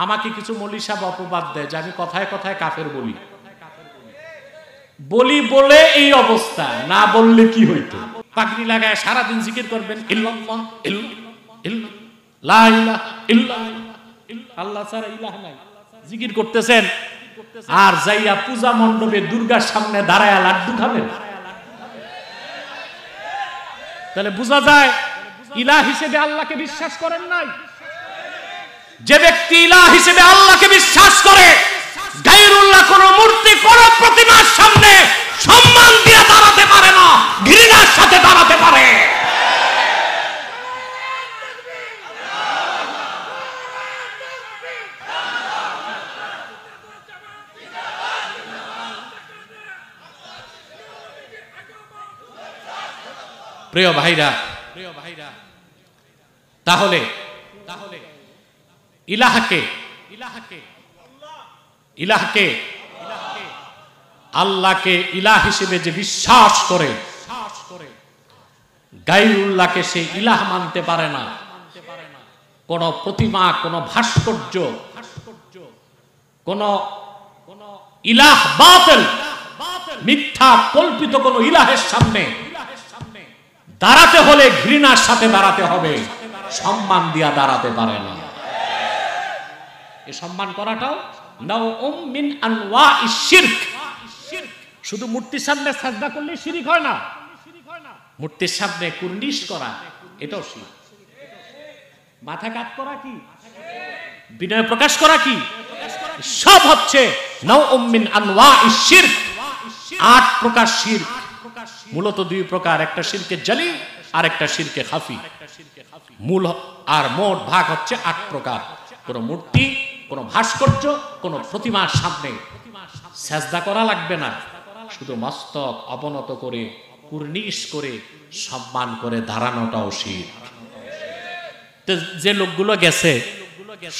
আমাকে কিছু মৌলী সাহেব অপবাদ দেয় যে আমি কথায় কথায় কাফের বলি বলি বলে এই অবস্থা, না বললে কি হইতো? পাগড়ি লাগায় সারাদিন জিকির করবেন ইল্লাল্লাহ ইল্লাল্লাহ লা ইলাহা ইল্লাল্লাহ, আল্লাহ ছাড়া ইলাহ নাই, জিকির করতেছেন আর যাইয়া পূজা মণ্ডপে দুর্গার সামনে দাঁড়ায়া লাড্ডু খাবেন। তাহলে বোঝা যায় ইলাহ হিসেবে আল্লাহকে বিশ্বাস করেন নাই। যে ব্যক্তি ইলাহ হিসেবে আল্লাহকে বিশ্বাস করে, গায়রুল্লাহ কোন মূর্তি কোন প্রতিমার সামনে সম্মান দিয়ে দাঁড়াতে পারে না, ঘৃণার সাথে দাঁড়াতে পারে। প্রিয় ভাইরা, তাহলে ইলাহকে আল্লাহকে ইলাহ হিসেবে যে বিশ্বাস করে, গায়রুল্লাহকে সে ইলাহ মানতে পারে না। কোন প্রতিমা, কোন ভাস্কর্য, কোন ইলাহ বাতিল, মিথ্যা কল্পিত কোন ইলাহের সামনে দাঁড়াতে হলে ঘৃণার সাথে দাঁড়াতে হবে, সম্মান দিয়া দাঁড়াতে পারে না। এই সম্মান করাটাও নাওউম মিন আনওয়াইশ শিরক। শুধু মূর্তির সামনে সাজদা করলে শিরক হয় না, মূর্তির সামনে কুর্নিশ করা এটাও শিরক। মাথা কাত করা কি? বিনয় প্রকাশ করা কি? সব হচ্ছে নাওউম মিন আনওয়াইশ শিরক। 8 প্রকার শিরক, মূলত 2 প্রকার, একটা শিরকে জালি আর একটা শিরকে খাফি। মূল আর মোট ভাগ হচ্ছে 8 প্রকার। কোন মূর্তি, কোন ভাস্কর্য, কোন প্রতিমার সামনে সেজদা করা লাগবে না, শুধু মস্তক অবনত করে কুর্নিশ করে সম্মান করে দাঁড়ানোটাও শিরক। যে লোকগুলো গেছে,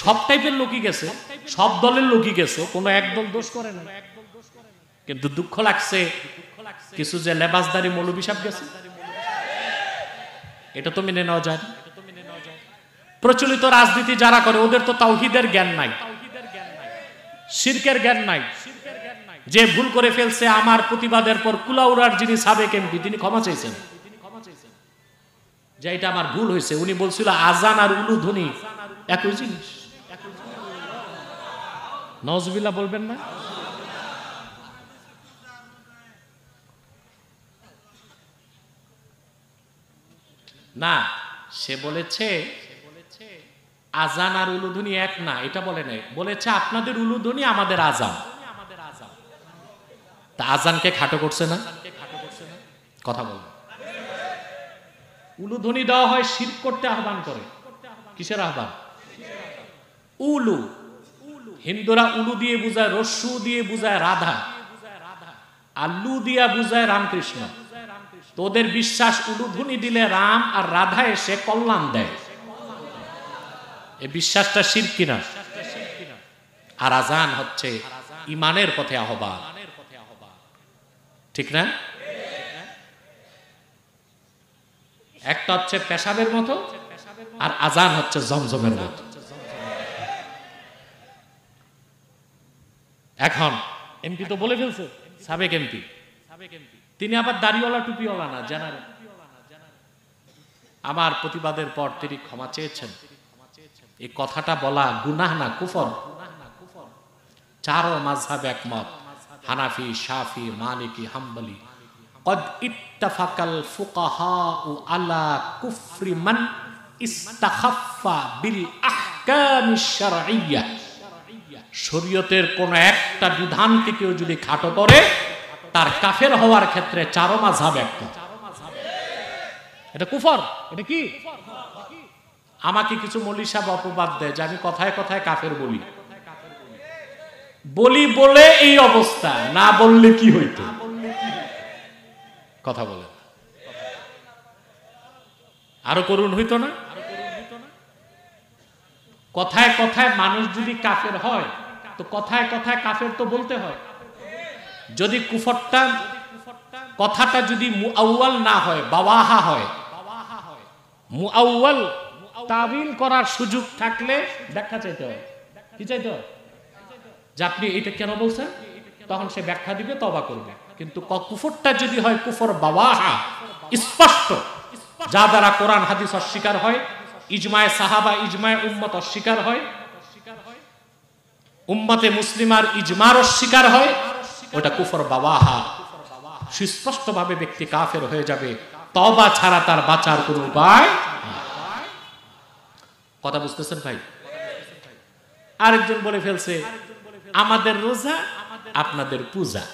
সব টাইপের লোকই গেছে, সব দলের লোকই গেছে, কোনো একদল দোষ করে না। কিন্তু দুঃখ লাগছে কিছু যে লেবাসদারি মৌলবী সাহেব গেছে, এটা তো মেনে নেওয়া যায় না। প্রচলিত রাজনীতি যারা করে ওদের তো তাওহীদের জ্ঞান নাই, শিরকের জ্ঞান নাই। যে ভুল করে ফেলছে, আমার প্রতিবাদের পর কুলাউড়ার যিনি সাবেক এমপি তিনি ক্ষমা চাইছেন যে এটা আমার ভুল হয়েছে। উনি বলছিল আজান আর উলুধ্বনি একই জিনিস। নওয়াজবিল্লাহ বলবেন না? না, সে বলেছে আজান আর উলুধ্বনি এক না, এটা বলে নাই। বলেছে আপনাদের উলুধ্বনি আমাদের আজান। তা আজানকে খাটো করছে না? কথা বল। উলুধ্বনি দেওয়া হয় শিরক করতে আহ্বান করে। কিসের আহ্বান? উলু। হিন্দুরা উলু দিয়ে বুঝায়, রস্যু দিয়ে বুঝায় রাধা, আল্লু দিয়া বুঝায় রামকৃষ্ণ। তোদের বিশ্বাস উলুধ্বনি দিলে রাম আর রাধা এসে কল্যাণ দেয়। এই বিশ্বাসটা শিরক কিনা? আর আজান হচ্ছে ইমানের পথে আহ্বান, ঠিক না? একটা হচ্ছে পেশাবের মতো আর আজান হচ্ছে জমজমের মতো। এখন এমপি তো বলে ফেলছে, সাবেক এমপি, তিনি আবার দাড়িওয়ালা টুপিওয়ালা না, জানারেন। আমার প্রতিবাদের পর তিনি ক্ষমা চেয়েছেন। এই কথাটা বলা গুনাহ না কুফর? 4 মাযহাব একমত, হানাফি, শাফি, মালিকি, হাম্বলি। قد اتفق الفقهاء على كفر من استخف بالاحكام الشرعيه। শরীয়তের কোন একটা বিধানকে কেউ যদি খাটো করে তার কাফের হওয়ার ক্ষেত্রে 4 মাযহাব একমত। এটা কুফর। এটা কি? আমাকে কিছু মৌলী সাহেব অপবাদ দেয় যে আমি কথায় কথায় কাফের বলি বলে এই অবস্থা, না বললে কি হইতো? কথা বলে আরো করুণ হইতো না? কথায় কথায় মানুষ যদি কাফের হয় তো কথায় কথায় কাফের তো বলতে হয়। যদি কুফরটা কথাটা যদি মুআউয়াল না হয়, বাওয়াহা হয়, মুআউয়াল তাবিল করার সুযোগ থাকলে ব্যাখ্যা চাইতে হয়। কি চাইতে হয় যে আপনি এটা কেন বলছেন, তখন সে ব্যাখ্যা দিবে, তওবা করবে। কিন্তু কুফরটা যদি হয় কুফর বাওয়াহা, স্পষ্ট, যা দ্বারা কোরআন হাদিস অস্বীকার হয়, ইজমায়ে সাহাবা ইজমায়ে উম্মত অস্বীকার হয়, উম্মতে মুসলিমার ইজমার অস্বীকার হয়, ওটা কুফর বাওয়াহা, সুস্পষ্টভাবে ব্যক্তি কাফের হয়ে যাবে। তওবা ছাড়া তার বাঁচার কোনো উপায়। কথা বুঝতেছেন ভাই? আরেকজন বলে ফেলছে আমাদের রোজা আপনাদের পূজা।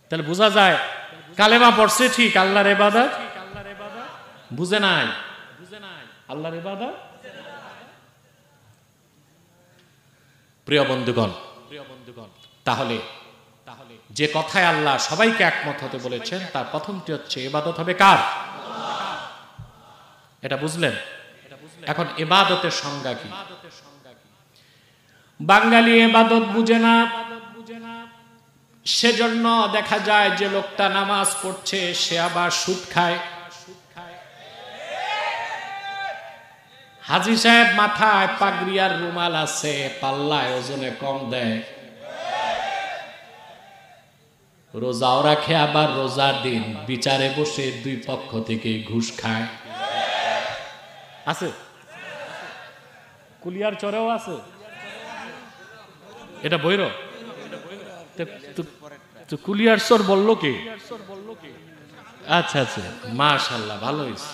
তাহলে বোঝা যায় কালেমা পড়ছে ঠিক, আল্লাহর ইবাদত বুঝে নাই, আল্লাহর ইবাদত। প্রিয় বন্ধুগণ, তাহলে যে কথায় আল্লাহ সবাইকে একমত হতে বলেছেন তার প্রথমটি হচ্ছে ইবাদত হবে কার? এটা বুঝলেন? এখন ইবাদতের সংজ্ঞা কি? বাঙালি ইবাদত বুঝে না, সেজন্য দেখা যায় যে লোকটা নামাজ পড়ছে সে আবার সুদ খায়। হাজী সাহেব মাথায় পাগড়ি আর রুমাল আছে, পাল্লায় ওজনে কম দেয়, রোজাও রাখে, আবার রোজার দিন বিচারে বসে দুই পক্ষ থেকে ঘুষ খায়। আছে, কুলিয়ার চরেও আছে, এটা বৈর। তো কুলিয়ার চর বললো কি? আচ্ছা আচ্ছা, মাশাআল্লাহ, ভালো হয়েছে,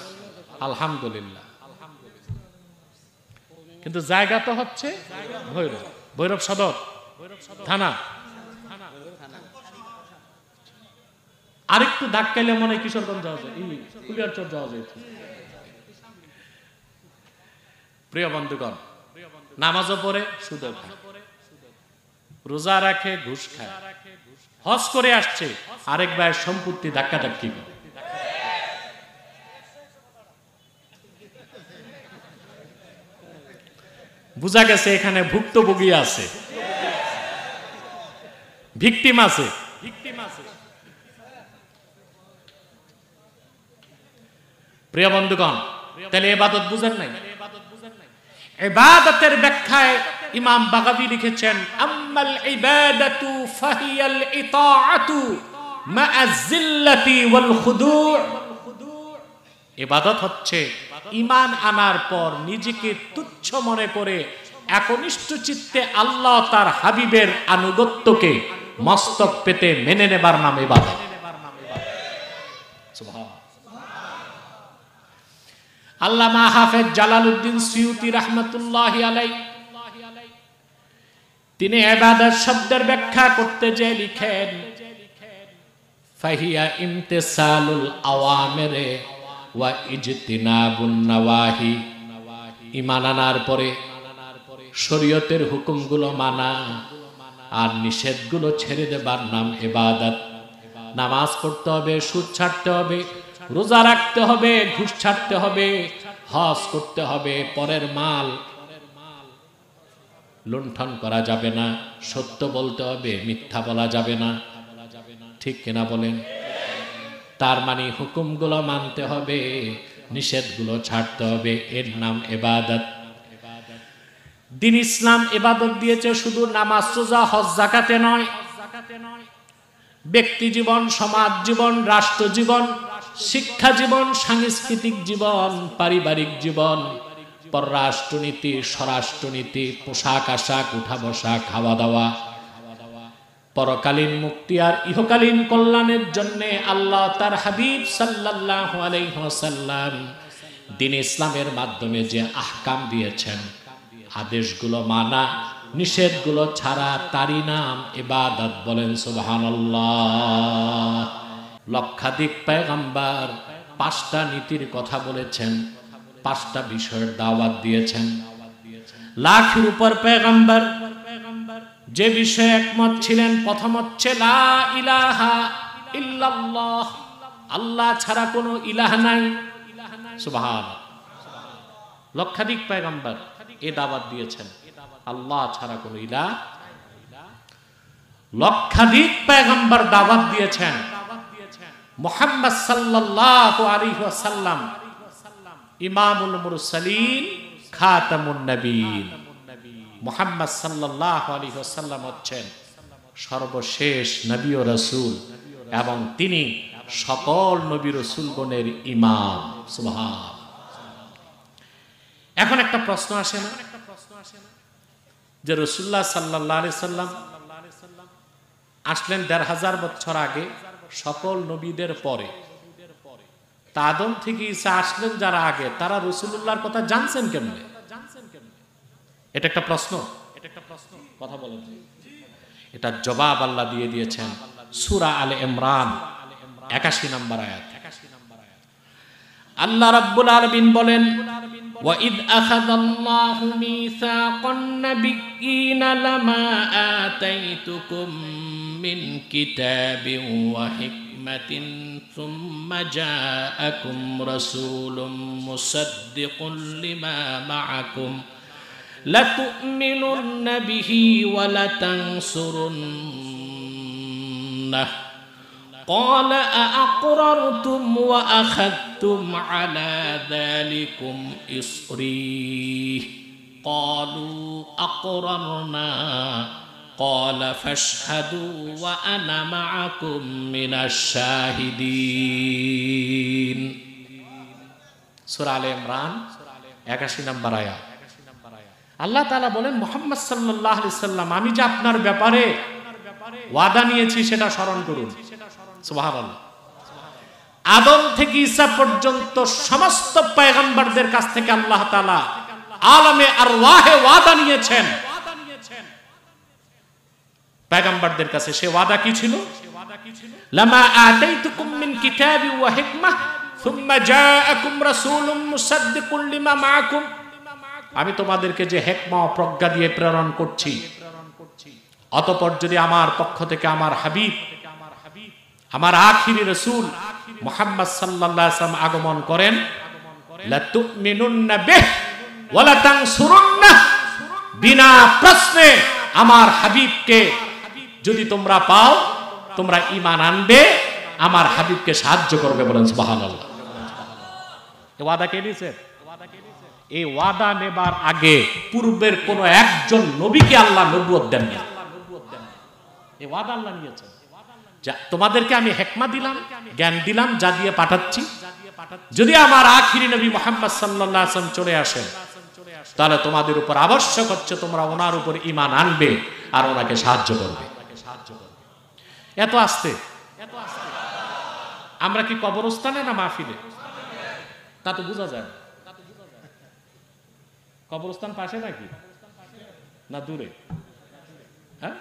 আলহামদুলিল্লাহ। কিন্তু জায়গা তো হচ্ছে ভৈরব, ভৈরব সদর থানা। আরেকটু ধাক্কাইলে মনে হয় কিশোরগঞ্জ যাওয়া যায়, কুলিয়ার চর যাওয়া যায়। প্রিয় বন্ধুগণ, নামাজও পড়ে, সুদও খায়, রোজা রাখে, ঘুষ খায়, হজ করে আসছে, আরেক ভাইয়ের সম্পত্তি ধাক্কা ধাক্কি করে। বুঝা গেছে এখানে ভুক্তভোগী আছে, ভিকটিম আছে। প্রিয় বন্ধুগণ, তাহলে ইবাদত বুঝেন নাই? ইবাদতের ব্যাখ্যায় ইমাম বাগাবী লিখেছেন, আম্মাল ইবাদাতু ফাহিয়াল ইতাআতু মা'আজ জিল্লাতি ওয়াল খুদু'। ইবাদত হচ্ছে ঈমান আনার পর নিজেকে তুচ্ছ মনে করে একনিষ্ঠ চিত্তে আল্লাহ তার হাবিবের আনুগত্যকে মস্তক পেতে মেনে নেবার নাম ইবাদত। সুবহান। আল্লামা হাফেজ জালালউদ্দিন সুয়ুতী রাহমাতুল্লাহি আলাইহি তিনি ইবাদত শব্দের ব্যাখ্যা করতে যে লিখেন, ফাহিয়া ইমতিসালুল আওয়ামিরে ওয়া ইজতিনাবুন নওয়াহি। ঈমান আনার পরে শরীয়তের হুকুমগুলো মানা আর নিষেধগুলো ছেড়ে দেবার নাম ইবাদত। নামাজ পড়তে হবে, সুদ ছাড়তে হবে, রোজা রাখতে হবে, ঘুষ ছাড়তে হবে, হজ করতে হবে, পরের মাল লুণ্ঠন করা যাবে না, সত্য বলতে হবে, মিথ্যা বলা যাবে না। ঠিক কিনা বলেন? তার মানে হুকুমগুলো মানতে হবে, নিষেধগুলো ছাড়তে হবে, এর নাম ইবাদত। দ্বীন ইসলাম ইবাদত দিয়েছে শুধু নামাজ, রোজা, হজ, যাকাতে নয়। ব্যক্তি জীবন, সমাজ জীবন, রাষ্ট্র জীবন, শিক্ষা জীবন, সাংস্কৃতিক জীবন, পারিবারিক জীবন, পররাষ্ট্রনীতি, স্বরাষ্ট্রনীতি, পোশাক আশাক, উঠা বসা, খাওয়া দাওয়া, পরকালীন মুক্তি আর ইহকালীন কল্যাণের জন্য আল্লাহ তার হাবিব সাল্লাল্লাহু আলাইহি ওয়াসাল্লাম দ্বীন ইসলামের মাধ্যমে যে আহকাম দিয়েছেন, আদেশগুলো মানা, নিষেধগুলো ছাড়া, তারই নাম ইবাদত। বলেন সুবহানাল্লাহ। লক্ষাধিক পয়গম্বর 5টা নীতির কথা বলেছেন, 5টা বিষয়ের দাওয়াত দিয়েছেন। লাখের উপর পয়গম্বর যে বিষয়ে একমত ছিলেন, প্রথম হচ্ছে লা ইলাহা ইল্লাল্লাহ, আল্লাহ ছাড়া কোনো ইলাহ নাই। সুবহানাল্লাহ। লক্ষাধিক পয়গম্বর এই দাওয়াত দিয়েছেন, আল্লাহ ছাড়া কোনো ইলাহ। লক্ষাধিক পয়গম্বর দাওয়াত দিয়েছেন, মুহাম্মদ সাল্লাল্লাহু আলাইহি ওয়াসাল্লাম ইমামুল মুরসালিন, খাতামুন নবীন। মুহাম্মদ সাল্লাল্লাহু আলাইহি ওয়াসাল্লাম হচ্ছেন সর্বশেষ নবী ও রাসূল এবং তিনি সকল নবী রাসূলগণের ইমাম। সুবহান। এখন একটা প্রশ্ন আসে না যে রাসূলুল্লাহ সাল্লাল্লাহু আলাইহি সাল্লাম আসলেন ১৫০০ বছর আগে সকল নবীদের পরে, তা আদম থেকে ঈসা আসলেন যারা আগে, তারা রাসূলুল্লাহর কথা জানছেন কেমনে? এটা একটা প্রশ্ন, কথা বলেন। এটার জবাব আল্লাহ দিয়ে দিয়েছেন সূরা আলে ইমরান ৮১ নম্বর আয়াত। আল্লাহ রাব্বুল আলামিন বলেন, وَإِذْ أَخَذَ اللَّهُ مِيثَاقَ النَّبِيِّينَ لَمَا آتَيْتُكُم مِّن كِتَابٍ وَحِكْمَةٍ ثُمَّ جَاءَكُمْ رَسُولٌ مُصَدِّقٌ لِّمَا مَعَكُمْ لَتُؤْمِنُنَّ بِهِ وَلَتَنصُرُنَّهُ قال أأقررتم وأخذتم على ذلكم إصري قالوا أقررنا قال فاشهدوا وأنا معكم من الشاهدين। সূরা আলে ইমরান ৮১ নম্বর আয়াত। আল্লাহ তাআলা বলেন, মুহাম্মদ সাল্লাল্লাহু আলাইহি সাল্লাম, আমি যে আপনার ব্যাপারে ওয়াদা নিয়েছি সেটা স্মরণ করুন। সুবহানাল্লাহ। আদম থেকে ঈসা পর্যন্ত সমস্ত পয়গম্বরদের কাছ থেকে আল্লাহ তাআলা আলামে আরওয়াহে ওয়াদা নিয়েছেন। পয়গম্বরদের কাছে সে ওয়াদা কি ছিল? লামা আতাইতুকুম মিন কিতাবি ওয়া হিকমাহ সুম্মা জাআকুম রাসূলুম মুসাদ্দিকুল লিমা মাআকুম। আমি তোমাদেরকে যে হিকমা ও প্রজ্ঞা দিয়ে প্রেরণ করছি, অতঃপর যদি আমার পক্ষ থেকে আমার হাবিব, আমার আখিরি রাসূল মুহাম্মদ সাল্লাল্লাহু আলাইহি ওয়াসাল্লাম আগমন করেন, লা তুমিনুন্না বিহি ওয়া লা তানসুরুন্নাহ, বিনা প্রশ্নে আমার হাবিবকে যদি তোমরা পাও, তোমরা ঈমান আনবে, আমার হাবিবকে সাহায্য করবে। বলেন সুবহানাল্লাহ। এই ওয়াদা কে দিয়েছে? এই ওয়াদা নেবার আগে পূর্বের কোন একজন নবীকে আল্লাহ নবুয়ত দেন না। এই ওয়াদা আল্লাহ নিয়েছেন, তোমাদেরকে আমি হিকমা দিলাম, জ্ঞান দিলাম, যা দিয়ে পাঠাচ্ছি, যদি আমার আখিরি নবী মুহাম্মদ সাল্লাল্লাহু আলাইহি ওয়াসাল্লাম চলে আসেন, তাহলে তোমাদের উপর আবশ্যক হচ্ছে তোমরা ওনার উপর ঈমান আনবে আর ওনাকে সাহায্য করবে। এত আস্তে আমরা কি কবরস্থানে না মাহফিলে? তা তো বোঝা যায়। কবরস্থান পাশে নাকি না দূরে? হ্যাঁ,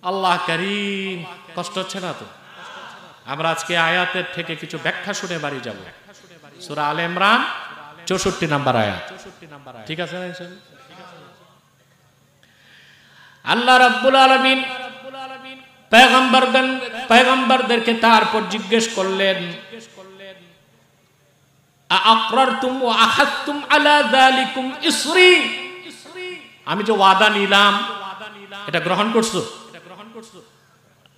আল্লাহ কারীম, কষ্ট হচ্ছে না তো? আমরা আজকে আয়াতের থেকে কিছু ব্যাখ্যা শুনে বাড়ি যাব। সূরা আলে ইমরান ৬৪ নম্বর আয়াত। ঠিক আছে না? আল্লাহ রাব্বুল আলামিন পয়গম্বরদেরকে তারপর জিজ্ঞেস করলেন, আআকরারতুম ওয়া আখাযতুম আলা যালিকুম ইসরি, আমি যে ওয়াদা নিলাম এটা গ্রহণ করছো?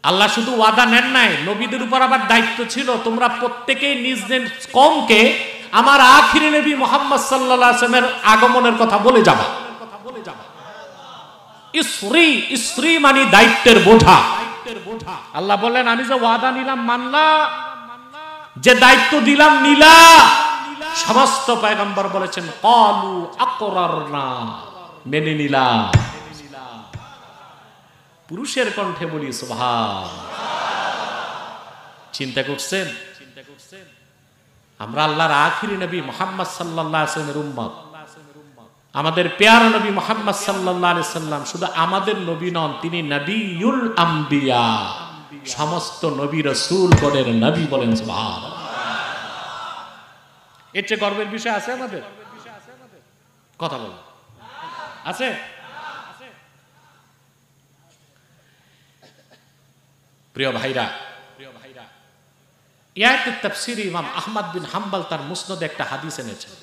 আল্লাহ শুধু ওয়াদা নেন নাই, নবীদের উপর আবার দায়িত্ব ছিল, তোমরা প্রত্যেকেই নিজ নিজ কওমকে আমার আখিরি নবী মুহাম্মদ সাল্লাল্লাহু আলাইহি ওয়াসাল্লামের আগমনের কথা বলে যাবা। ইসরি, ইসরি মানে দায়িত্বের বোঝা। আল্লাহ বললেন, আমি যে ওয়াদা নিলাম মানলা, যে দায়িত্ব দিলাম নিলা। সমস্ত পয়গম্বর বলেছেন ক্বালু আকরারনা, মেনে নিলাম। পুরুষের কণ্ঠে বলি সুবহান। চিন্তা করছেন আমরা আল্লাহর আখিরি নবী মুহাম্মদ সাল্লাল্লাহু আলাইহি ওয়াসাল্লামের উম্মত, আমাদের প্যারা নবী মুহাম্মদ সাল্লাল্লাহু আলাইহি ওয়াসাল্লাম শুধু আমাদের নবী নন, তিনি নবিয়ুল আম্বিয়া, সমস্ত নবী রাসূল গণের নবী। বলেন সুবহান। এর চেয়ে গর্বের বিষয় আছে আমাদের? কথা বল, আছে? প্রিয় ভাইরা, এই আয়াতের তাফসীরে ইমাম আহমদ বিন হাম্বল তার মুসনাদে একটা হাদিস এনেছেন।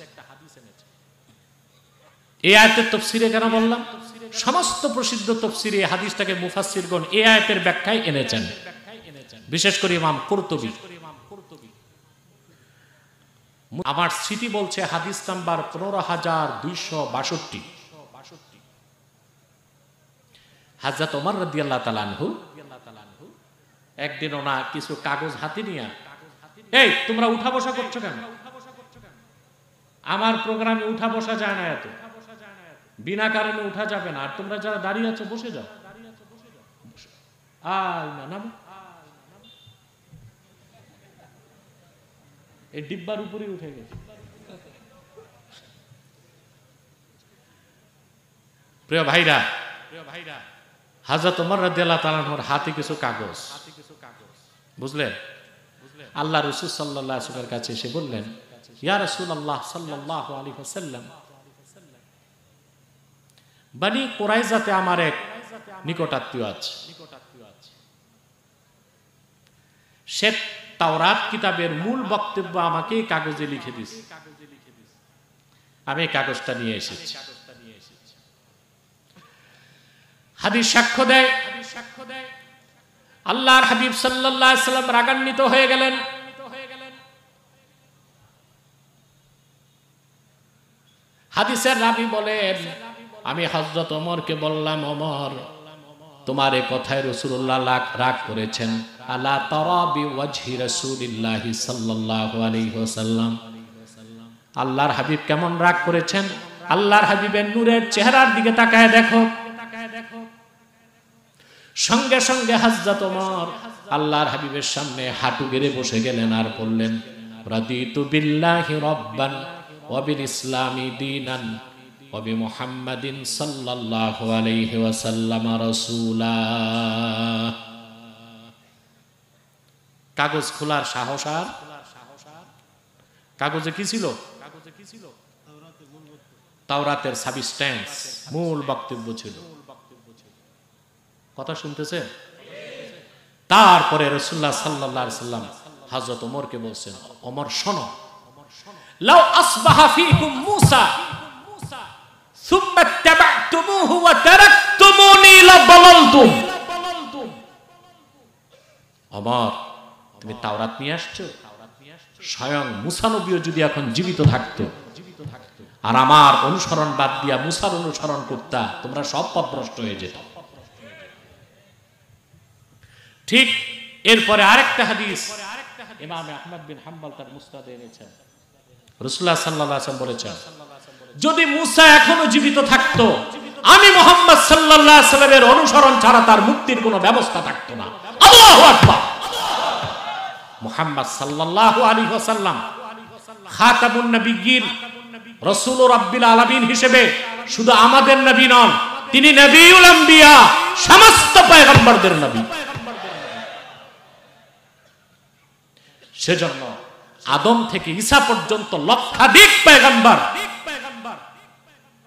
এই আয়াতের তাফসীরে কেন বললাম? সমস্ত প্রসিদ্ধ তাফসীরে এই হাদিসটাকে মুফাসসিরগণ এই আয়াতের ব্যাখ্যায় এনেছেন, বিশেষ করে ইমাম কুরতুবী। আমার স্মৃতি বলছে হাদিস নাম্বার 15,262। হযরত ওমর রাদিয়াল্লাহু তাআলা আনহু একদিন ওনা কিছু কাগজ হাতে নিয়ে, এই তোমরা উঠা বসা করছো কেন? আমার প্রোগ্রামে উঠা বসা যায় না, এত বিনা কারণে উঠা যাবে না, আর তোমরা যারা দাঁড়িয়ে আছো বসে যাও। এই ডিব্বার উপরে উঠে গেছে। প্রিয় ভাইরা, হযরত ওমর রাদিয়াল্লাহু তাআলা আনহুর হাতে কিছু কাগজ, বুঝলেন? আল্লাহ রাসূল সাল্লাল্লাহু আলাইহি ওয়াসাল্লামের কাছে এসে বললেন, ইয়া রাসূলুল্লাহ সাল্লাল্লাহু আলাইহি ওয়াসাল্লাম, বনি কুরাইজাতে আমার এক নিকটাত্মীয় আছে, সে তাওরাত কিতাবের মূল বক্তব্য আমাকে কাগজে লিখে দিয়েছে, আমি এই কাগজটা নিয়ে এসেছি। হাদিস সাক্ষ্য দেয়, আল্লাহর হাবিব সাল্লাল্লাহু আলাইহি ওয়াসাল্লাম রাগান্বিত হয়ে গেলেন। হাদিসের রাবী বলেন, আমি হযরত ওমরকে বললাম, ওমর তোমার এই কথায় রাসূলুল্লাহ রাগ করেছেন। আলা তারা বিওয়াজহি রাসূলিল্লাহি সাল্লাল্লাহু আলাইহি ওয়াসাল্লাম, আল্লাহর হাবিব কেমন রাগ করেছেন, আল্লাহর হাবিবের নূরের চেহারার দিকে তাকায় দেখো। সঙ্গে সঙ্গে হযরত ওমর আল্লাহর হাবিবের সামনে হাঁটু গেড়ে বসে গেলেন আর বললেন, রাদিতু বিল্লাহি রাব্বান ওয়া বিল ইসলামি দীনান ওয়া বি মুহাম্মাদিন সাল্লাল্লাহু আলাইহি ওয়াসাল্লাম রাসূলা। কাগজ খোলার সাহস, আর কাগজে কি ছিল? তাওরাতের সাবস্টেন্স, মূল বক্তব্য ছিল। কথা শুনতেছেন? তারপরে রাসূলুল্লাহ সাল্লাল্লাহু আলাইহি ওয়াসাল্লাম হযরত ওমরকে বলছেন, ওমর শোনো, লাউ আসবাহা ফীকুম মূসা সুম্মা তাবা'তুমুহু ওয়া তারাকতুমুনি লাদালালতুম। ওমর, তুমি তাওরাত নিয়ে আসছো, স্বয়ং মূসা নবীও যদি এখন জীবিত থাকতো আর আমার অনুসরণ বাদ দিয়া মূসার অনুসরণ করতা, তোমরা সব পথভ্রষ্ট হয়ে যেত। ঠিক এরপরে আরেকটা হাদিস ইমাম আহমদ বিন হাম্বল তার মুসনাদে এনেছেন। রাসূলুল্লাহ সাল্লাল্লাহু আলাইহি ওয়াসাল্লাম বলেছেন, যদি মূসা এখনো জীবিত থাকতো, আমি মুহাম্মদ সাল্লাল্লাহু আলাইহি ওয়াসাল্লামের অনুসরণ ছাড়া তার মুক্তির কোনো ব্যবস্থা থাকতো না। আল্লাহু আকবার। মুহাম্মদ সাল্লাল্লাহু আলাইহি ওয়াসাল্লাম খাতামুন নবিয়্যিন, রাসূলুর রাব্বিল আলামিন হিসেবে শুধু আমাদের নবী নন, তিনি নবিউল আম্বিয়া, সমস্ত পয়গম্বরদের নবী। সেজন্য আদম থেকে ঈসা পর্যন্ত লক্ষাধিক পয়গম্বর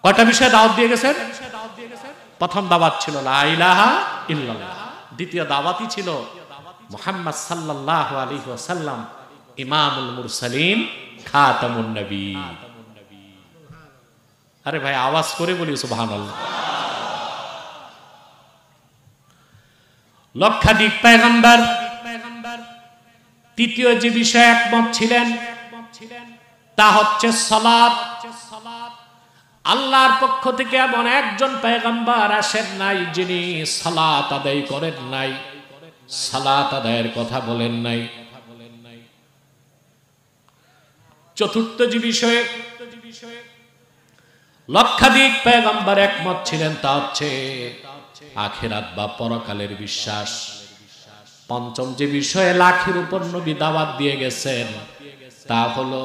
কয়টা বিষয়ে দাওয়াত দিয়ে গেছেন? প্রথম দাওয়াত ছিল লা ইলাহা ইল্লাল্লাহ, দ্বিতীয় দাওয়াতই ছিল মুহাম্মদ সাল্লাল্লাহু আলাইহি ওয়াসাল্লাম ইমামুল মুরসালিন, খাতামুন নবী। আরে ভাই আওয়াজ করে বলি সুবহানাল্লাহ। লক্ষাধিক পয়গম্বর। তৃতীয় যে বিষয়ে একমত ছিলেন তা হচ্ছে সালাত। আল্লাহর পক্ষ থেকে এমন একজন পয়গম্বর আসেন নাই যিনি সালাত আদায় করেন নাই, সালাত আদায়ের কথা বলেন নাই। চতুর্থ যে বিষয়ে লক্ষাধিক পয়গম্বর একমত ছিলেন তা হচ্ছে আখিরাত বা পরকালের বিশ্বাস। পঞ্চম যে বিষয়ে লাখের উপর নবী দাওয়াত দিয়ে গেছেন তা হলো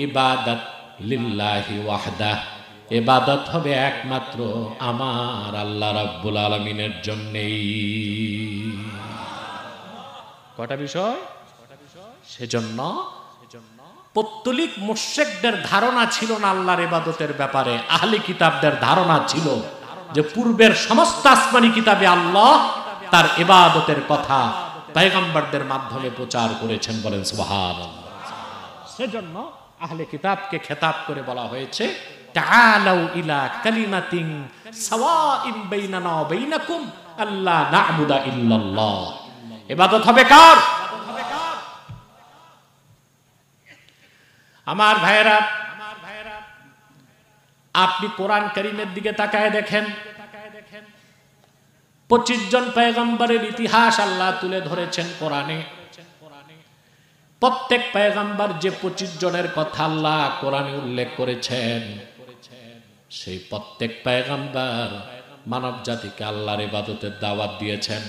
ইবাদত লিল্লাহি ওয়াহদাহ, ইবাদত হবে একমাত্র আমার আল্লাহ রাব্বুল আলামিনের জন্যই। কয়টা বিষয়? সেজন্য পৌত্তলিক মুশরিকদের ধারণা ছিল না আল্লাহর ইবাদতের ব্যাপারে। আহলে কিতাবদের ধারণা ছিল যে পূর্বের সমস্ত আসমানি কিতাবে আল্লাহ তার ইবাদতের কথা পয়গম্বরদের মাধ্যমে প্রচার করেছেন। বলেন সুবহানাল্লাহ। সেজন্য আহলে কিতাবকে খেতাব করে বলা হয়েছে, তাআলাউ ইলা কালিমাতিন সাওয়াইন বাইনানা ওয়া বাইনাকুম আল্লা না'বুদা ইল্লাল্লাহ। ইবাদত হবে কার? আমার ভাইয়েরা, আপনি কোরআন কারীমের দিকে তাকায় দেখেন, 25 জন পয়গম্বরের ইতিহাস আল্লাহ তুলে ধরেছেন কোরআনে। প্রত্যেক পয়গম্বর যে 25 জনের কথা আল্লাহ কোরআনে উল্লেখ করেছেন, সেই প্রত্যেক পয়গম্বর মানব জাতিকে আল্লাহর ইবাদতের দাওয়াত দিয়েছেন।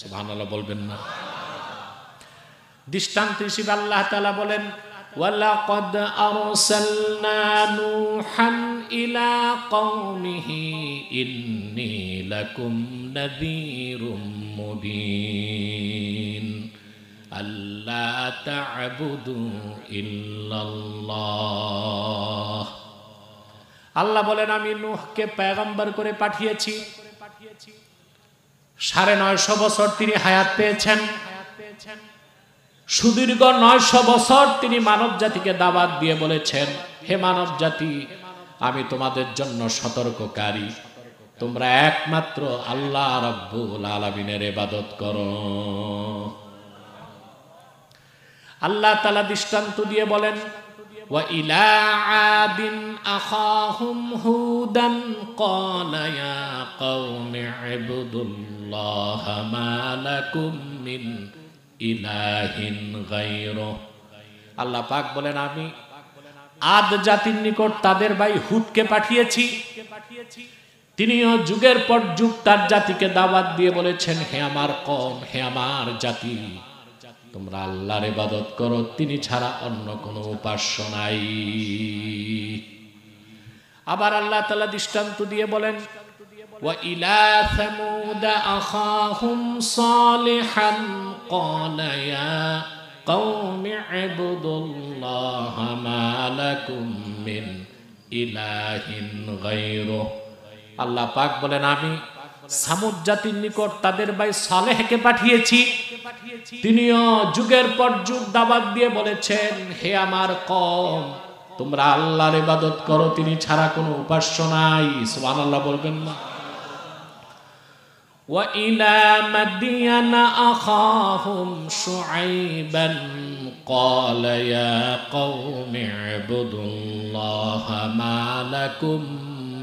সুবহানাল্লাহ বলবেন না? দৃষ্টান্ত হিসেবে আল্লাহ তাআলা বলেন, ওয়ালাকাদ আরসালনা নূহান ইলা কওমিহি ইন্নী লাকুম নাযীরুম মুবিন আল্লা তা'বুদু ইল্লাল্লাহ। আল্লাহ বলেন, আমি নূহকে পয়গম্বর করে পাঠিয়েছি। 950 বছর তিনি হায়াত পেয়েছেন। সুদীর্ঘ 900 বছর তিনি মানব জাতিকে দাওয়াত দিয়ে বলেছেন, হে মানব জাতি, আমি তোমাদের জন্য সতর্ককারী, তোমরা একমাত্র আল্লাহ রাব্বুল আলামিনের ইবাদত করো। আল্লাহ তাআলা দৃষ্টান্ত দিয়ে বলেন, ওয়া ইলা আদিন আখাহুম হুদান ক্বালা ইয়া কওমি ইবুদুল্লাহা মা লাকুম মিন ইলাহিন গায়রু। আল্লাহ পাক বলেন, আমি আদ জাতির নিকট তাদের ভাই হুদকে পাঠিয়েছি। তিনিও যুগের পর যুগ তার জাতিকে দাওয়াত দিয়ে বলেছেন, হে আমার কওম, হে আমার জাতি, তোমরা আল্লাহর ইবাদত করো, তিনি ছাড়া অন্য কোনো উপাস্য নাই। আবার আল্লাহ তাআলা দৃষ্টান্ত দিয়ে বলেন, ওয়া ইলা সামুদ আখাহুম সালিহান ক্বালা ইয়া কওমি ইবুদুল্লাহা মা লাকুম মিন ইলাহিন গায়রু। আল্লাহ পাক বলেন, আমি সামুদ জাতির নিকট তাদের ভাই সালেহকে পাঠিয়েছি। তিনিও যুগের পর যুগ দাওয়াত দিয়ে বলেছেন, হে আমার কওম, তোমরা আল্লাহর ইবাদত করো, তিনি ছাড়া কোনো উপাস্য নাই। সুবহানাল্লাহ বলবেন না? ওয়া ইলা মাদিয়ানা আখাহুম শুআইবান ক্বালা ইয়া কওমি ইবুদুল্লাহা মা লাকুম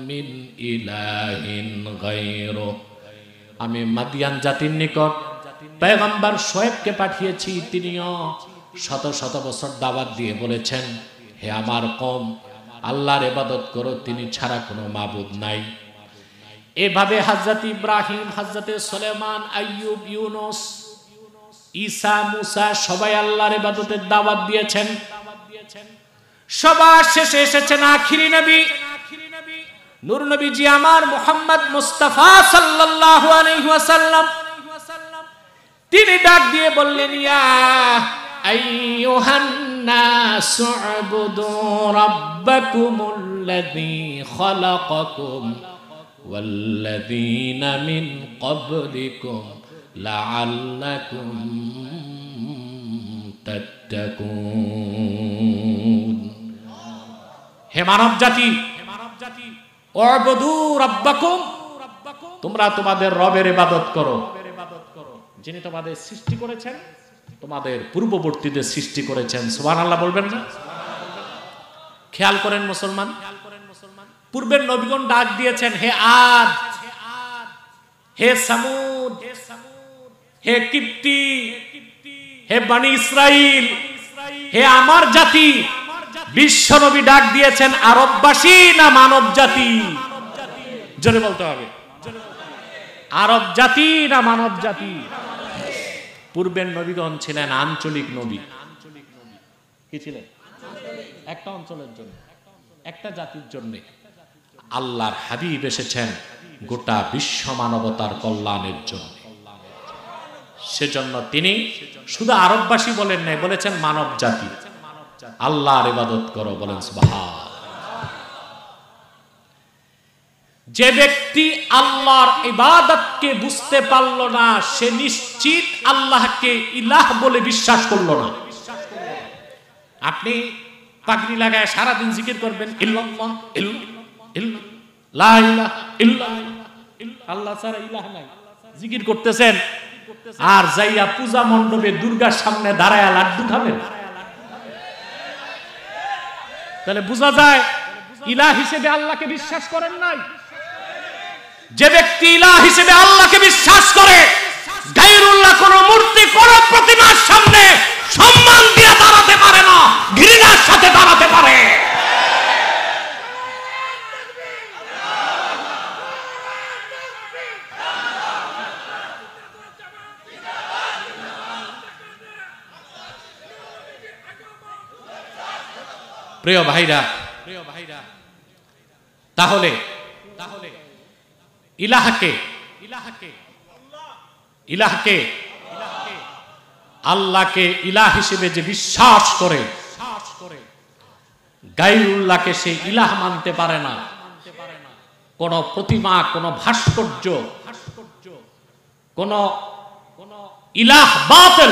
মিন ইলাহিন গায়রু। আমি মাদিয়ান জাতির নিকট পয়গম্বর শুআয়বকে পাঠিয়েছি। তিনিও শত শত বছর দাওয়াত দিয়ে বলেছেন, হে আমার কওম, আল্লাহর ইবাদত করো, তিনি ছাড়া কোনো মাবুদ নাই। এভাবে হযরত ইব্রাহিম, হযরত সুলাইমান, আইয়ুব, ইউনূস, ঈসা, মুসা সবাই আল্লাহর ইবাদতের দাওয়াত দিয়েছেন। সবার শেষে এসেছেন আখিরি নবী, নূর নবীজি আমার মুহাম্মদ মুস্তাফা সাল্লাল্লাহু আলাইহি ওয়াসাল্লাম। তিনি ডাক দিয়ে বললেন, ইয়া আইয়ুহান নাসু উবুদু রাব্বাকুমুল্লাযী খালাকাকুম ওয়াল্লাযীনা মিন ক্বাবলিকুম লাআল্লাকুম তাত্তাকুন। হে মানব জাতি, উবুদু রাব্বাকুম, তোমরা তোমাদের রবের ইবাদত করো, যিনি তোমাদের সৃষ্টি করেছেন, তোমাদের পূর্ববর্তীদের সৃষ্টি করেছেন। সুবহানাল্লাহ বলবেন না? খেয়াল করেন মুসলমান, পূর্বের নবীগণ ডাক দিয়েছেন, হে আদ, হে সামুদ, হে কিপ্তি, হে বনি ইসরাইল, হে আমার জাতি। বিশ্ব নবী ডাক দিয়েছেন আরববাসী না মানব জাতি? জোরে বলতে হবে, আরব জাতি না মানব জাতি? পূর্বের নবীগণ ছিলেন আঞ্চলিক নবী। কি ছিলেন? একটা অঞ্চলের জন্য, একটা জাতির জন্য। আল্লাহর হাবিব এসেছেন গোটা বিশ্ব মানবতার কল্যাণের জন্য। সেজন্য তিনি শুধু আরববাসী বলেন নাই, বলেছেন মানব জাতি আল্লাহর ইবাদত করো। বলেন সুবহান। যে ব্যক্তি আল্লাহর ইবাদতকে বুঝতে পারল না, সে নিশ্চিত আল্লাহকে ইলাহ বলে বিশ্বাস করল না। আপনি পাগড়ি লাগায় সারাদিন জিকির করবেন, ইল্লাল্লাহ ইল্লাল্লাহ লা ইলাহা ইল্লাল্লাহ, আল্লাহ ছাড়া ইলাহ নাই, জিকির করতেছেন, আর যাইয়া পূজা মণ্ডপে দুর্গার সামনে দাঁড়ায়া লাড্ডু খাবেন। তাহলে বোঝা যায় ইলাহ হিসেবে আল্লাহকে বিশ্বাস করেন নাই। যে ব্যক্তি ইলাহ হিসেবে আল্লাহকে বিশ্বাস করে, গায়রুল্লাহ কোন মূর্তি কোন প্রতিমার সামনে সম্মান দিয়ে দাঁড়াতে পারে না, ঘৃণার সাথে দাঁড়াতে পারে। প্রিয় ভাইরা, তাহলে ইলাহকে আল্লাহকে ইলাহ হিসেবে যে বিশ্বাস করে, গায়রুল্লাহকে সে ইলাহ মানতে পারে না। কোন প্রতিমা, কোন ভাস্কর্য, কোন ইলাহ বাতিল,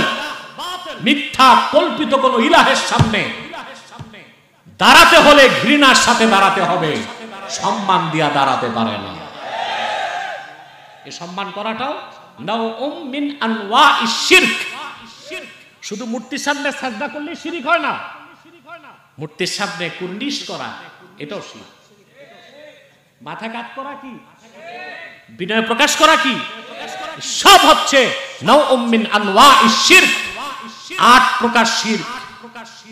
মিথ্যা কল্পিত কোন ইলাহের সামনে দাঁড়াতে হলে ঘৃণার সাথে দাঁড়াতে হবে, সম্মান দিয়া দাঁড়াতে পারে না। এই সম্মান করাটাও নাওউম মিন আনওয়াইশ শিরক। শুধু মূর্তির সামনে সাজদা করলে শিরক হয় না, মূর্তির সামনে কুর্নিশ করা এটাও শিরক। মাথা কাত করা কি, বিনয় প্রকাশ করা কি, সব হচ্ছে নাওউম মিন আনওয়াইশ শিরক। 8 প্রকার শিরক,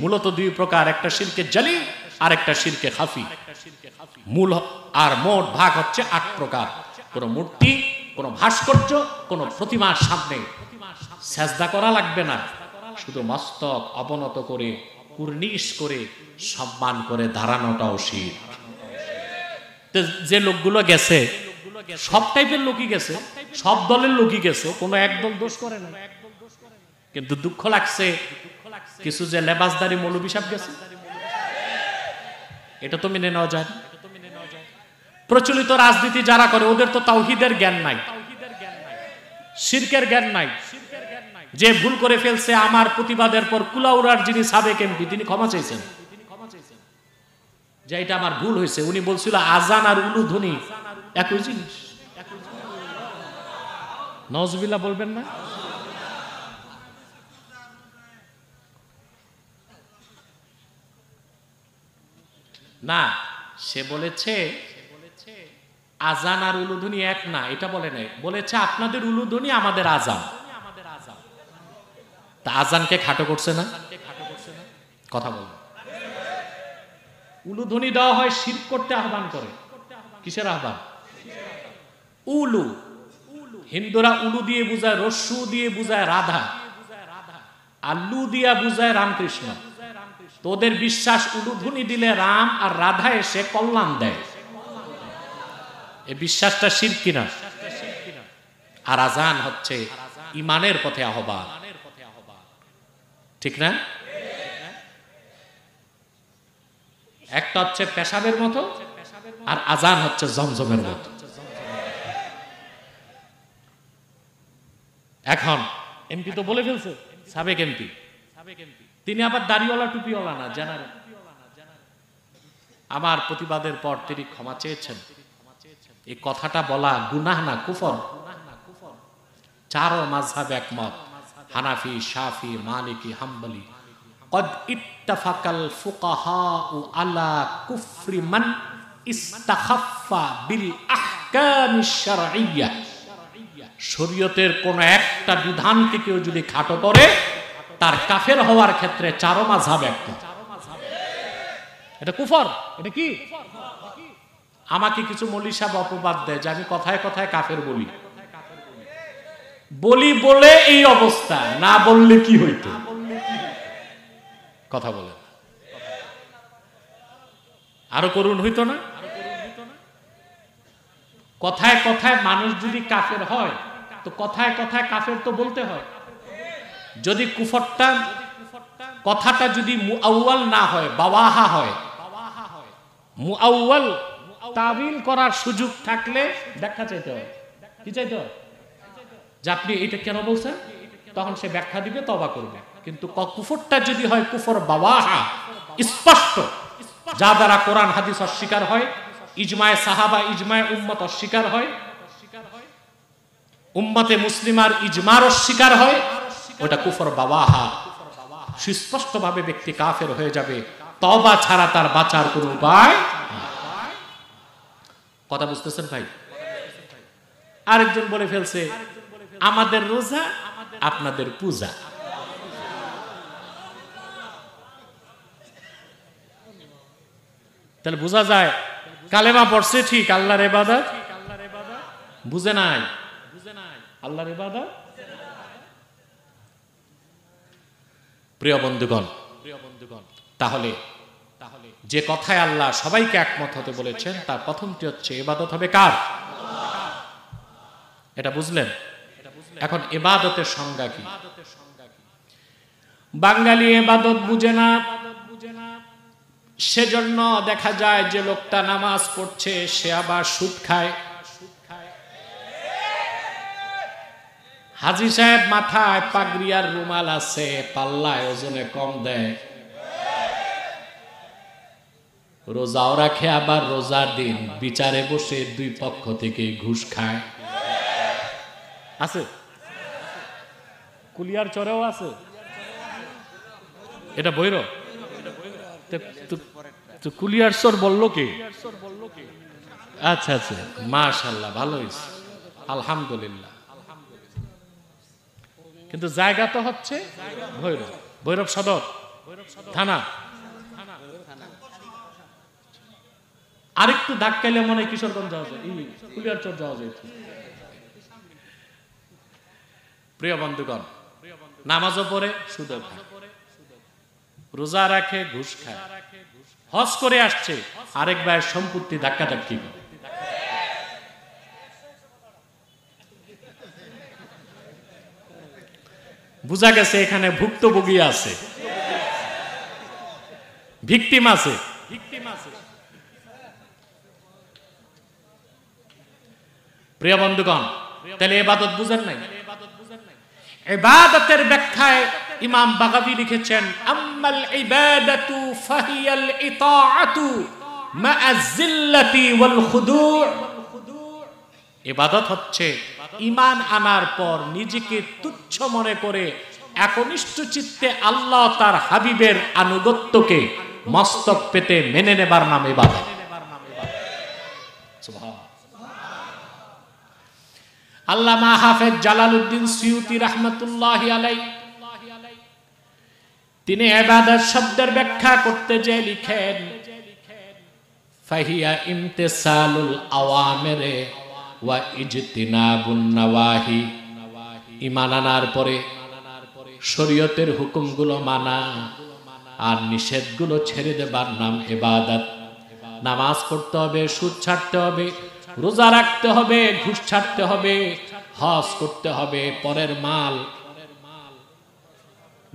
মূলত 2 প্রকার, একটা শিরকে জালি আর একটা শিরকে খাফি। মূল আর মোট ভাগ হচ্ছে 8 প্রকার। কোন মূর্তি, কোন ভাস্কর্য, কোন প্রতিমার সামনে সাজদা করা লাগবে না, শুধু মস্তক অবনত করে কুর্নিশ করে সম্মান করে দাঁড়ানোটাও শিরক। যে লোকগুলো গেছে, সব টাইপের লোকই গেছে, সব দলের লোকই গেছে, কোনো একদল দোষ করে না। কিন্তু দুঃখ লাগছে কিছু যে লেবাসদারি মৌলবী সাহেব গেছে, এটা তো মেনে নেওয়া যায়। প্রচলিত রাজনীতি যারা করে ওদের তো তাওহীদের জ্ঞান নাই, শিরকের জ্ঞান নাই। যে ভুল করে ফেলছে, আমার প্রতিবাদের পর কুলাউড়ার যিনি সাবেক এমপি, তিনি ক্ষমা চাইছেন যে এটা আমার ভুল হয়েছে। উনি বলছিল আজান আর উলুধ্বনি একই জিনিস। নওয়াজুবিল্লাহ বলবেন না? না, সে বলেছে আজান আর উলুধ্বনি এক না, এটা বলে নাই। বলেছে আপনাদের উলুধ্বনি আমাদের আজান। তা আজানকে খাটো করছে না? কথা বল। উলুধ্বনি দেওয়া হয় শিরক করতে আহ্বান করে। কিসের আহ্বান? উলু। হিন্দুরা উলু দিয়ে বুঝায়, রস্যু দিয়ে বুঝায় রাধা, আল্লু দিয়া বুঝায় রামকৃষ্ণ। তোদের বিশ্বাস উলুধ্বনি দিলে রাম আর রাধা এসে কল্যাণ দেয়, এই বিশ্বাসটা শিরক কিনা? আর আজান হচ্ছে ইমানের পথে আহ্বান, ঠিক না? একটা হচ্ছে পেশাবের মতো, আর আজান হচ্ছে জমজমের মতো। এখন এমপি তো বলে ফেলছে, সাবেক এমপি, তিনি আবার দাড়িওয়ালা টুপিওয়ালা না, জানার। আমার প্রতিবাদের পর তিনি ক্ষমা চেয়েছেন। এই কথাটা বলা গুনাহ না কুফর? 4 মাযহাব একমত, হানাফি, শাফি, মালিকি, হাম্বলি। قد اتفق الفقهاء على كفر من استخف بالاحكام الشرعيه। শরীয়তের কোন একটা বিধানকে কেউ যদি খাটো করে, তার কাফের হওয়ার ক্ষেত্রে 4 মাযহাব একমত। এটা কুফর। এটা কি? আমাকে কিছু মৌলভী সাহেব অপবাদ দেয় যে আমি কথায় কথায় কাফের বলি বলে এই অবস্থা। না বললে কি হইতো? কথা বলে আরো করুণ হইতো না? কথায় কথায় মানুষ যদি কাফের হয়, তো কথায় কথায় কাফের তো বলতে হয়। যদি কুফরটা, কথাটা যদি মুআউয়াল না হয়, বাওয়াহা হয়, মুআউয়াল তাবিল করার সুযোগ থাকলে ব্যাখ্যা চাইতে হয়। কি চাইতে হয়? যে আপনি এটা কেন বলছেন, তখন সে ব্যাখ্যা দিবে, তওবা করবে। কিন্তু কুফরটা যদি হয় কুফর বাওয়াহা, স্পষ্ট, যা দ্বারা কোরআন হাদিস অস্বীকার হয়, ইজমায়ে সাহাবা, ইজমায়ে উম্মত অস্বীকার হয়, উম্মতে মুসলিমার ইজমার অস্বীকার হয়, ওটা কুফর বাওয়াহা। সুস্পষ্টভাবে ব্যক্তি কাফের হয়ে যাবে। তওবা ছাড়া তার বাঁচার কোনো উপায়। কথা বুঝতেছেন ভাই? আরেকজন বলে ফেলছে আমাদের রোজা আপনাদের পূজা। তাহলে বোঝা যায় কালেমা পড়ছে ঠিক, আল্লাহর ইবাদত বুঝে নাই, আল্লাহর ইবাদত। প্রিয় বন্ধুগণ, তাহলে যে কথায় আল্লাহ সবাইকে একমত হতে বলেছেন তার প্রথমটি হচ্ছে ইবাদত হবে কার? এটা বুঝলেন? এখন ইবাদতের সংজ্ঞা কি? বাঙালি ইবাদত বুঝে না, সেজন্য দেখা যায় যে লোকটা নামাজ পড়ছে সে আবার সুদ খায়। হাজী সাহেব মাথায় পাগড়ি আর রুমাল আছে, পাল্লায় ওজনে কম দেয়, রোজাও রাখে, আবার রোজার দিন বিচারে বসে দুই পক্ষ থেকে ঘুষ খায়। আছে, কুলিয়ার চরেও আছে। এটা বৈর তো কুলিয়ার চর বললো কে? আচ্ছা আচ্ছা, মাশাআল্লাহ, ভালো হয়েছে, আলহামদুলিল্লাহ। কিন্তু জায়গা তো হচ্ছে ভৈরব, ভৈরব সদর থানা। আরেকটু ধাক্কাইলে মনে হয় কিশোরগঞ্জ যাওয়া যায়, কুলিয়ার চর যাওয়া যায়। প্রিয় বন্ধুগণ, নামাজও পড়ে সুদও খায়, রোজা রাখে, ঘুষ খায়, হজ করে আসছে, আরেক ভাইয়ের সম্পত্তি ধাক্কা ধাক্কি করে। বুঝা গেছে এখানে ভুক্তভোগী আছে, ভিকটিম আছে। প্রিয় বন্ধুগণ, তাহলে ইবাদত বুঝেন নাই? ইবাদতের ব্যাখ্যায় ইমাম বাগাবী লিখেছেন, আম্মাল ইবাদাতু ফাহিয়াল ইতাআতু মা'a যিল্লাতি ওয়াল খুদু'। ইবাদত হচ্ছে ঈমান আনার পর নিজেকে তুচ্ছ মনে করে একনিষ্ঠ চিত্তে আল্লাহ তার হাবিবের আনুগত্যকে মস্তক পেতে মেনে নেবার নাম ইবাদত। সুবহানাল্লাহ। আল্লামা হাফেজ জালালউদ্দিন সুয়ুতী রাহমাতুল্লাহি আলাইহি তিনি ইবাদত শব্দের ব্যাখ্যা করতে যে লিখেন, ফাহিয়া ইমতিসালুল আওয়ামিরে ওয়া ইজতিনাবুন নওয়াহি। ঈমান আনার পরে শরীয়তের হুকুমগুলো মানা আর নিষেধগুলো ছেড়ে দেবার নাম ইবাদত। নামাজ পড়তে হবে, সুদ ছাড়তে হবে, রোজা রাখতে হবে, ঘুষ ছাড়তে হবে, হজ করতে হবে, পরের মাল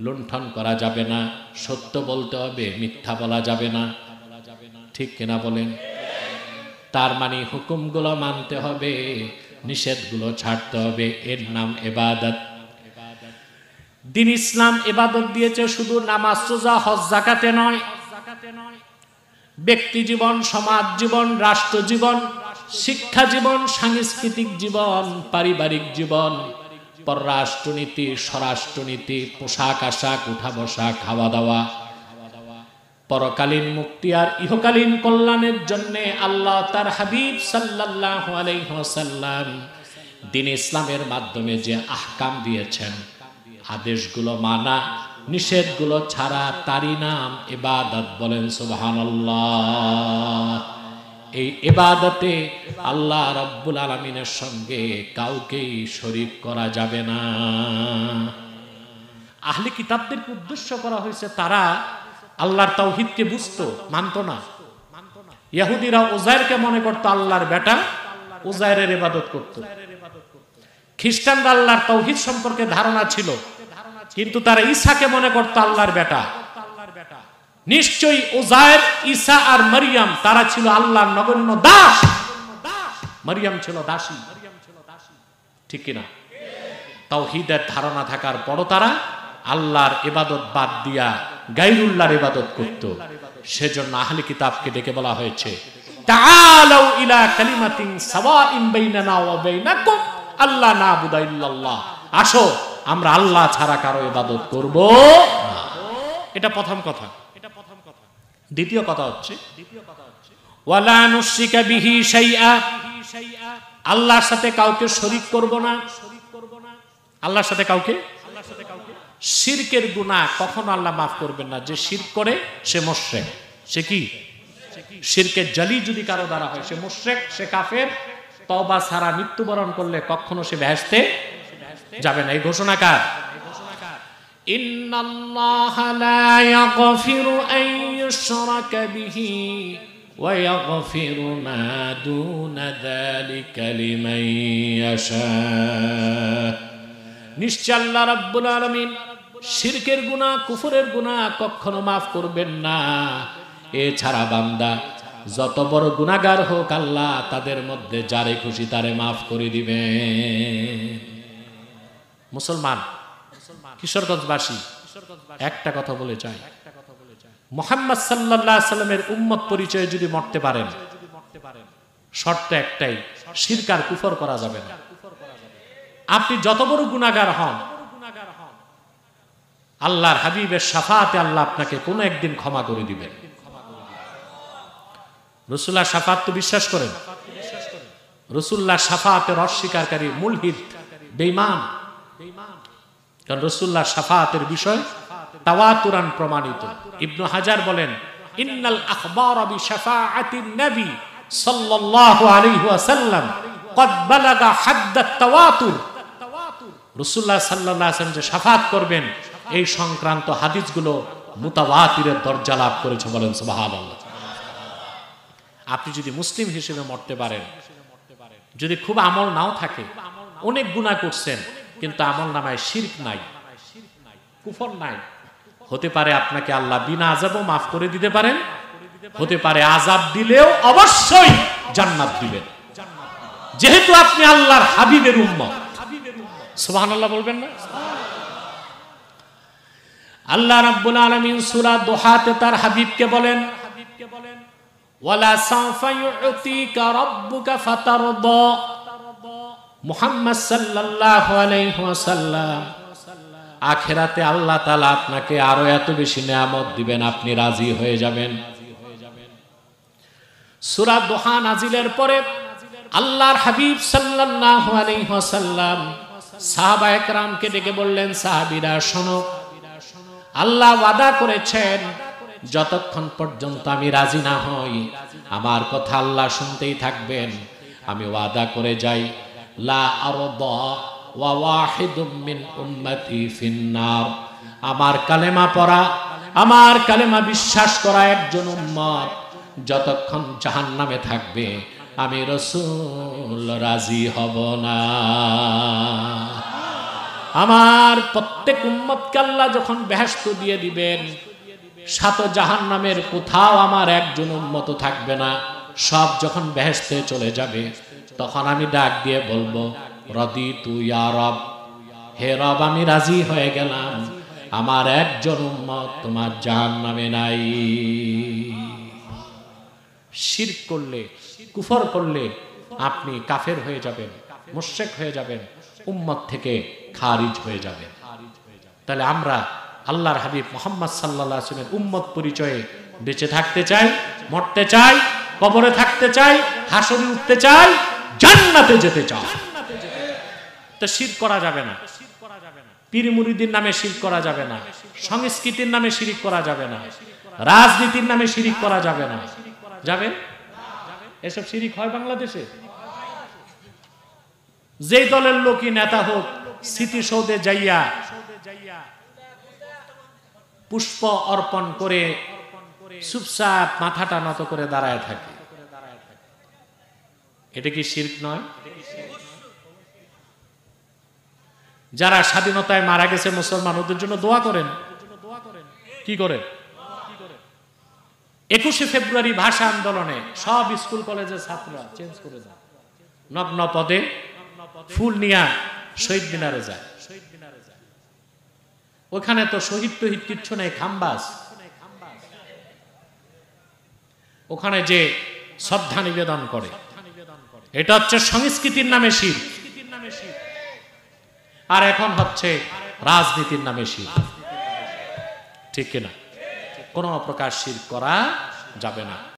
লুণ্ঠন করা যাবে না, সত্য বলতে হবে, মিথ্যা বলা যাবে না। ঠিক কিনা বলেন? তার মানে হুকুমগুলো মানতে হবে, নিষেধগুলো ছাড়তে হবে, এর নাম ইবাদত। দ্বীন ইসলাম ইবাদত দিয়েছে শুধু নামাজ, রোজা, হজ, যাকাতে নয়। ব্যক্তি জীবন, সমাজ জীবন, রাষ্ট্র জীবন, শিক্ষা জীবন, সাংস্কৃতিক জীবন, পারিবারিক জীবন, পররাষ্ট্রনীতি, স্বরাষ্ট্রনীতি, পোশাক আশাক, উঠা বসা, খাওয়া দাওয়া, পরকালীন মুক্তি আর ইহকালীন কল্যাণের জন্য আল্লাহ তার হাবিব সাল্লাল্লাহু আলাইহি ওয়াসাল্লাম দ্বীন ইসলামের মাধ্যমে যে আহকাম দিয়েছেন, আদেশগুলো মানা, নিষেধগুলো ছাড়া, তারই নাম ইবাদত। বলেন সুবহানাল্লাহ। এই ইবাদতে আল্লাহ রাব্বুল আলামিনের সঙ্গে কাউকেই শরীক করা যাবে না। আহলে কিতাবদেরকে উদ্দেশ্য করা হয়েছে, তারা আল্লাহর তাওহীদকে বুঝতো, মানতো না। ইহুদিরা উজাইরকে মনে করতো আল্লাহর বেটা, উজাইরের ইবাদত করত। খ্রিস্টানরা আল্লাহর তাওহীদ সম্পর্কে ধারণা ছিল, কিন্তু তারা ঈসাকে মনে করতো আল্লাহর বেটা। নিশ্চয়ই উজাইর, ঈসা আর মারিয়াম তারা ছিল আল্লাহর নগণ্য দাস। মারিয়াম ছিল দাসী, ঠিক কিনা? তাওহীদের ধারণা থাকার পরও তারা আল্লাহর ইবাদত বাদ দিয়া গায়রুল্লাহর ইবাদত করত। সেজন্য আহলে কিতাবকে ডেকে বলা হয়েছে, তাআলাউ ইলা কালিমাতিন সাওয়াইন বাইনানা ওয়া বাইনাকুম আল্লা না'বুদা ইল্লাল্লাহ। আসো আমরা আল্লাহ ছাড়া কারো ইবাদত করব না। এটা প্রথম কথা। দ্বিতীয় কথা হচ্ছে ওয়ালা নুশরিকা বিহি শাইআ, আল্লাহর সাথে কাউকে শরীক করব না। আল্লাহর সাথে কাউকে শিরকের গুনাহ কখনো আল্লাহ মাফ করবেন না। যে শিরক করে সে মুশরিক। সে কি? শিরকে জালি যদি কারো দ্বারা হয় সে মুশরিক, সে কাফের। তওবা ছাড়া মৃত্যুবরণ করলে কখনো সে বেহেশতে যাবে না। এই ঘোষণা কার? ইন্নাল্লাহা লা ইয়াগফিরু আন ইউশরাকা বিহি ওয়া ইয়াগফিরু মা দুনা যালিকা লিমান ইয়াশা। নিশ্চয় আল্লাহ রাব্বুল আলামিন শিরকের গুনাহ, কুফরের গুনাহ কখনো মাফ করবেন না। এছাড়া বান্দা যত বড় গুনাহগার হোক আল্লাহ তাদের মধ্যে যারে খুশি তারে মাফ করে দিবেন। মুসলমান কিশোরগঞ্জবাসী একটা কথা বলে চাই, মুহাম্মদ সাল্লাল্লাহু আলাইহি সাল্লামের উম্মত পরিচয়ে যদি মরতে পারেন, শর্ত একটাই, শিরক আর কুফর করা যাবে না। আপনি যত বড় গুনাহগার হন, আল্লাহর হাবিবের শাফাআতে আল্লাহ আপনাকে কোনো একদিন ক্ষমা করে দিবেন। রাসূলুল্লাহ শাফাআত তো বিশ্বাস করেন? রাসূলুল্লাহ শাফাআতের অস্বীকারী মুলহিদ, বেঈমান। কারণ রাসূলুল্লাহ শাফাআতের বিষয় তাওয়াতুরান প্রমাণিত। ইবনে হাজার বলেন ইন্নাল আখবারা বিশাফাআতিন নবী সাল্লাল্লাহু আলাইহি ওয়াসাল্লাম قد بلغ حد التواتر। রাসূলুল্লাহ সাল্লাল্লাহু আলাইহি ওয়াসাল্লাম যে শাফাআত করবেন এই সংক্রান্ত হাদিসগুলো মুতাওয়াতিরের দরজা লাভ করেছে। বলেন সুবহানাল্লাহ। আপনি যদি মুসলিম হিসেবে মরতে পারেন, যদি খুব আমল নাও থাকে, অনেক গুনাহ করছেন কিন্তু আমল নামায় শিরক নাই, কুফর নাই, হতে পারে আপনাকে আল্লাহ বিনা আযাবও মাফ করে দিতে পারেন, হতে পারে আযাব দিলেও অবশ্যই জান্নাত দিবেন, যেহেতু আপনি আল্লাহর হাবিবের উম্মত। সুবহানাল্লাহ বলবেন না? আল্লাহ রাব্বুল আলামিন সূরা দুহাতে তার হাবিবকে বলেন ওয়ালা সাওফা ইউতিকা রাব্বুকা ফাতারদা। মুহাম্মদ সাল্লাল্লাহু আলাইহি ওয়াসাল্লাম, আখিরাতে আল্লাহ তাআলা আপনাকে আরো এত বেশি নিয়ামত দিবেন, আপনি রাজি হয়ে যাবেন। সূরা দুহা নাজিলের পরে আল্লাহর হাবিব সাল্লাল্লাহু আলাইহি ওয়াসাল্লাম সাহাবায়ে কেরামকে ডেকে বললেন, সাহাবীরা শোনো, আল্লাহ ওয়াদা করেছেন যতক্ষণ পর্যন্ত আমি রাজি না হই আমার কথা আল্লাহ শুনতেই থাকবেন। আমি ওয়াদা করে যাই লা আরদা ওয়া ওয়াহিদুম মিন উম্মতি ফিন্নার। আমার কালেমা পড়া, আমার কালেমা বিশ্বাস করা একজন উম্মত যতক্ষণ জাহান্নামে থাকবে আমি রাসূল রাজি হব না। আমার প্রত্যেক উম্মতকে আল্লাহ যখন বেহেশত দিয়ে দিবেন, সাত জাহান্নামের কোথাও আমার একজন উম্মত থাকবে না, সব যখন বেহেশতে চলে যাবে তখন আমি ডাক দিয়ে বলবো রাদিতু ইয়া রব, হে রব আমি রাজি হয়ে গেলাম, আমার একজন উম্মত তোমার জাহান্নামে নাই। শিরক করলে, কুফর করলে আপনি কাফের হয়ে যাবেন, মুশরিক হয়ে যাবেন, উম্মত থেকে খারিজ হয়ে যাবেন। তাহলে আমরা আল্লাহর হাবিব মুহাম্মদ সাল্লাল্লাহু আলাইহি ওয়াসাল্লামের উম্মত পরিচয়ে বেঁচে থাকতে চাই, মরতে চাই, কবরে থাকতে চাই, হাসরে উঠতে চাই, জান্নাতে যেতে চাই। তো শিরক করা যাবে না, পীর মুরিদের নামে শিরক করা যাবে না, সংস্কৃতির নামে শিরক করা যাবে না, রাজনীতির নামে শিরক করা যাবে না। যাবে? এসব শিরক হয় বাংলাদেশে? যেই দলের লোকই নেতা হোক স্মৃতিসৌধে যাইয়া পুষ্প অর্পণ করে চুপচাপ মাথাটা নত করে দাঁড়ায় থাকে, এটা কি শিরক নয়? যারা স্বাধীনতায় মারা গেছে মুসলমান ওদের জন্য দোয়া করেন। কি করে? 21শে ফেব্রুয়ারি ভাষা আন্দোলনে সব স্কুল কলেজের ছাত্ররা চেঞ্জ করে যায়, নগ্ন পদে ফুল নিয়ে শহীদ মিনারে যায়। ওখানে তো শহীদ টহিদ কিচ্ছু নেই, খাম্বাস। ওখানে যে শ্রদ্ধা নিবেদন করে, এটা হচ্ছে সংস্কৃতির নামে শিরক। আর এখন হচ্ছে রাজনীতির নামে শিরক, ঠিক কিনা? কোনো প্রকার শিরক করা যাবে না।